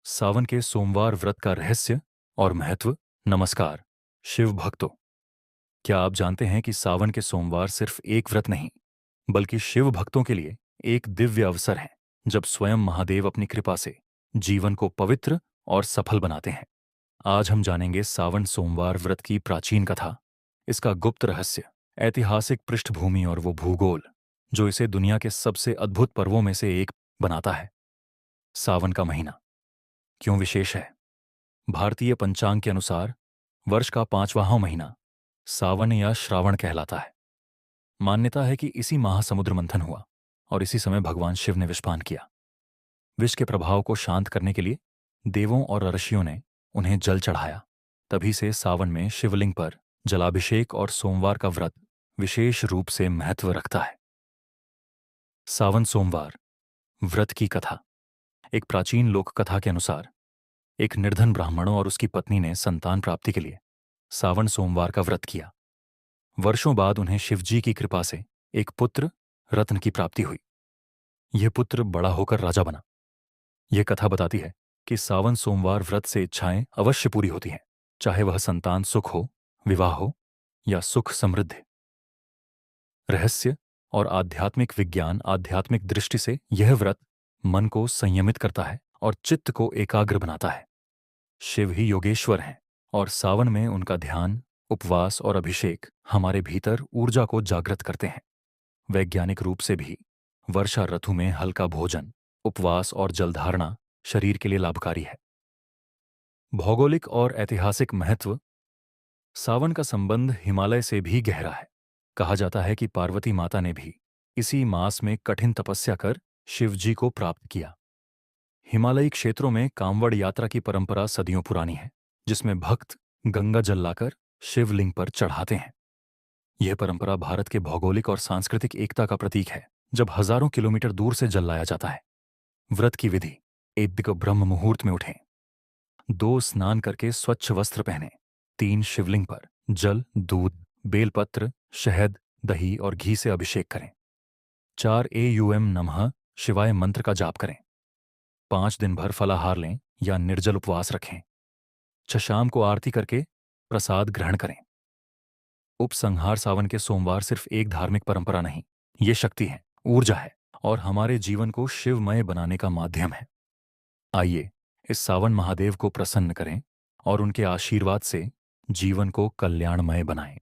सावन के सोमवार व्रत का रहस्य और महत्व। नमस्कार शिव भक्तों, क्या आप जानते हैं कि सावन के सोमवार सिर्फ एक व्रत नहीं बल्कि शिव भक्तों के लिए एक दिव्य अवसर है जब स्वयं महादेव अपनी कृपा से जीवन को पवित्र और सफल बनाते हैं। आज हम जानेंगे सावन सोमवार व्रत की प्राचीन कथा, इसका गुप्त रहस्य, ऐतिहासिक पृष्ठभूमि और वो भूगोल जो इसे दुनिया के सबसे अद्भुत पर्वों में से एक बनाता है। सावन का महीना क्यों विशेष है? भारतीय पंचांग के अनुसार वर्ष का 5वां महीना सावन या श्रावण कहलाता है। मान्यता है कि इसी माह समुद्र मंथन हुआ और इसी समय भगवान शिव ने विषपान किया। विष के प्रभाव को शांत करने के लिए देवों और ऋषियों ने उन्हें जल चढ़ाया। तभी से सावन में शिवलिंग पर जलाभिषेक और सोमवार का व्रत विशेष रूप से महत्व रखता है। सावन सोमवार व्रत की कथा। एक प्राचीन लोक कथा के अनुसार एक निर्धन ब्राह्मण और उसकी पत्नी ने संतान प्राप्ति के लिए सावन सोमवार का व्रत किया। वर्षों बाद उन्हें शिवजी की कृपा से एक पुत्र रत्न की प्राप्ति हुई। यह पुत्र बड़ा होकर राजा बना। यह कथा बताती है कि सावन सोमवार व्रत से इच्छाएं अवश्य पूरी होती हैं, चाहे वह संतान सुख हो, विवाह हो या सुख समृद्धि। रहस्य और आध्यात्मिक विज्ञान। आध्यात्मिक दृष्टि से यह व्रत मन को संयमित करता है और चित्त को एकाग्र बनाता है। शिव ही योगेश्वर हैं और सावन में उनका ध्यान, उपवास और अभिषेक हमारे भीतर ऊर्जा को जागृत करते हैं। वैज्ञानिक रूप से भी वर्षा ऋतु में हल्का भोजन, उपवास और जलधारणा शरीर के लिए लाभकारी है। भौगोलिक और ऐतिहासिक महत्व। सावन का संबंध हिमालय से भी गहरा है। कहा जाता है कि पार्वती माता ने भी इसी मास में कठिन तपस्या कर शिवजी को प्राप्त किया। हिमालयी क्षेत्रों में कांवड़ यात्रा की परंपरा सदियों पुरानी है, जिसमें भक्त गंगा जल लाकर शिवलिंग पर चढ़ाते हैं। यह परंपरा भारत के भौगोलिक और सांस्कृतिक एकता का प्रतीक है, जब हजारों किलोमीटर दूर से जल लाया जाता है। व्रत की विधि। एक को ब्रह्म मुहूर्त में उठें, 2 स्नान करके स्वच्छ वस्त्र पहने, 3 शिवलिंग पर जल, दूध, बेलपत्र, शहद, दही और घी से अभिषेक करें। 4 AUM नमः शिवाय मंत्र का जाप करें। 5 दिन भर फलाहार लें या निर्जल उपवास रखें। 6 शाम को आरती करके प्रसाद ग्रहण करें। उपसंहार। सावन के सोमवार सिर्फ एक धार्मिक परंपरा नहीं, ये शक्ति है, ऊर्जा है और हमारे जीवन को शिवमय बनाने का माध्यम है। आइए इस सावन महादेव को प्रसन्न करें और उनके आशीर्वाद से जीवन को कल्याणमय बनाएं।